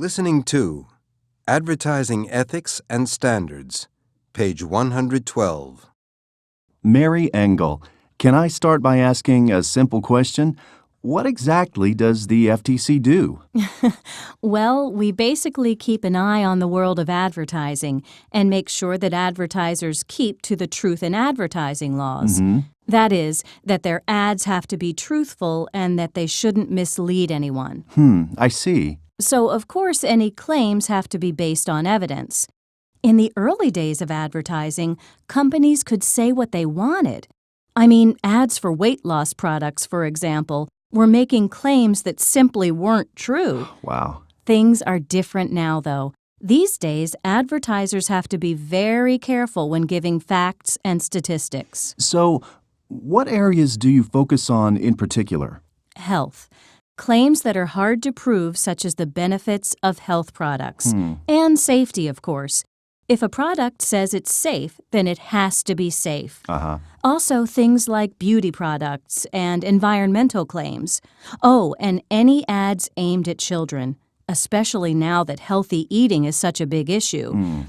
Listening to Advertising Ethics and Standards, page 112. Mary Engel, can I start by asking a simple question? What exactly does the FTC do? Well, we basically keep an eye on the world of advertising and make sure that advertisers keep to the truth in advertising laws. That is, that their ads have to be truthful and that they shouldn't mislead anyone. I see. So, of course, any claims have to be based on evidence. In the early days of advertising, companies could say what they wanted. I mean, ads for weight loss products, for example, were making claims that simply weren't true. Wow. Things are different now, though. These days, advertisers have to be very careful when giving facts and statistics. So, what areas do you focus on in particular? Health. Claims that are hard to prove, such as the benefits of health products. And safety, of course. If a product says it's safe, then it has to be safe. Also, things like beauty products and environmental claims. Oh, and any ads aimed at children, especially now that healthy eating is such a big issue.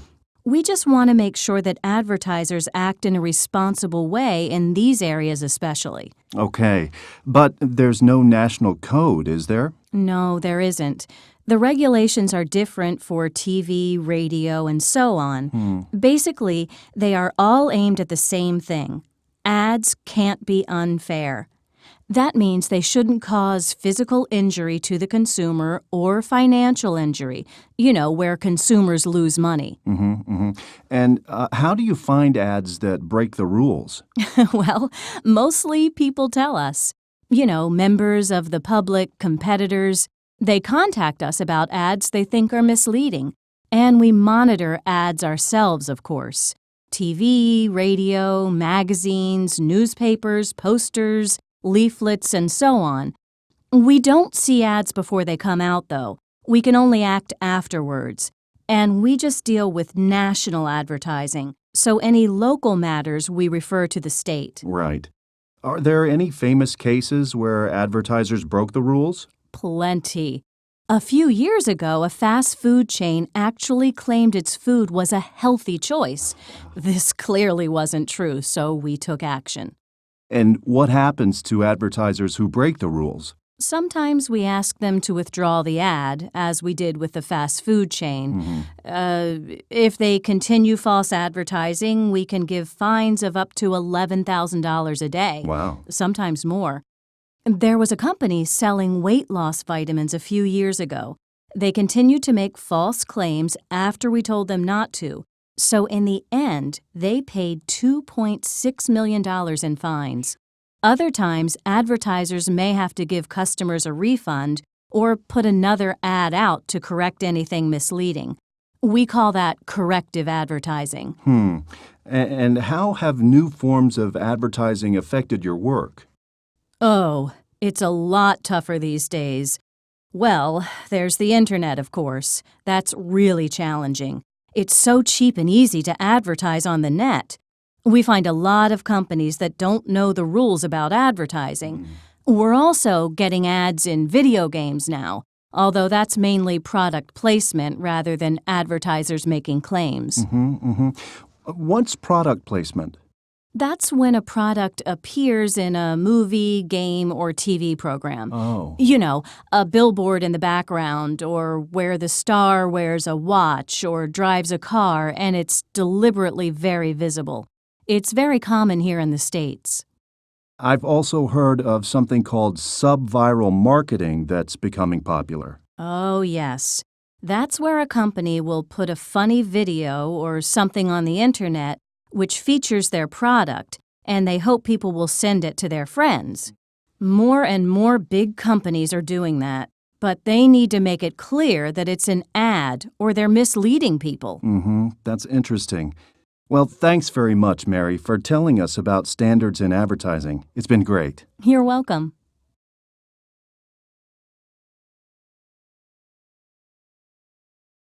We just want to make sure that advertisers act in a responsible way in these areas especially. Okay, but there's no national code, is there? No, there isn't. The regulations are different for TV, radio, and so on. Basically, they are all aimed at the same thing. Ads can't be unfair. That means they shouldn't cause physical injury to the consumer or financial injury, where consumers lose money. And how do you find ads that break the rules? Well, mostly people tell us. Members of the public, competitors. They contact us about ads they think are misleading. And we monitor ads ourselves, of course. TV, radio, magazines, newspapers, posters, leaflets, and so on. We don't see ads before they come out, though. We can only act afterwards. And we just deal with national advertising, so any local matters we refer to the state. Right. Are there any famous cases where advertisers broke the rules? Plenty. A few years ago, a fast food chain actually claimed its food was a healthy choice. This clearly wasn't true, so we took action. And what happens to advertisers who break the rules? Sometimes we ask them to withdraw the ad, as we did with the fast food chain. If they continue false advertising, we can give fines of up to $11,000 a day. Wow. Sometimes more. There was a company selling weight loss vitamins a few years ago. They continued to make false claims after we told them not to. So in the end, they paid $2.6 million in fines. Other times, advertisers may have to give customers a refund or put another ad out to correct anything misleading. We call that corrective advertising. And how have new forms of advertising affected your work? Oh, it's a lot tougher these days. Well, there's the internet, of course. That's really challenging. It's so cheap and easy to advertise on the net. We find a lot of companies that don't know the rules about advertising. We're also getting ads in video games now, although that's mainly product placement rather than advertisers making claims. What's product placement? That's when a product appears in a movie, game, or TV program. Oh. A billboard in the background, or where the star wears a watch or drives a car, and it's deliberately very visible. It's very common here in the States. I've also heard of something called sub-viral marketing that's becoming popular. Oh, yes. That's where a company will put a funny video or something on the internet which features their product, and they hope people will send it to their friends. More and more big companies are doing that, but they need to make it clear that it's an ad or they're misleading people. That's interesting. Well, thanks very much, Mary, for telling us about standards in advertising. It's been great. You're welcome.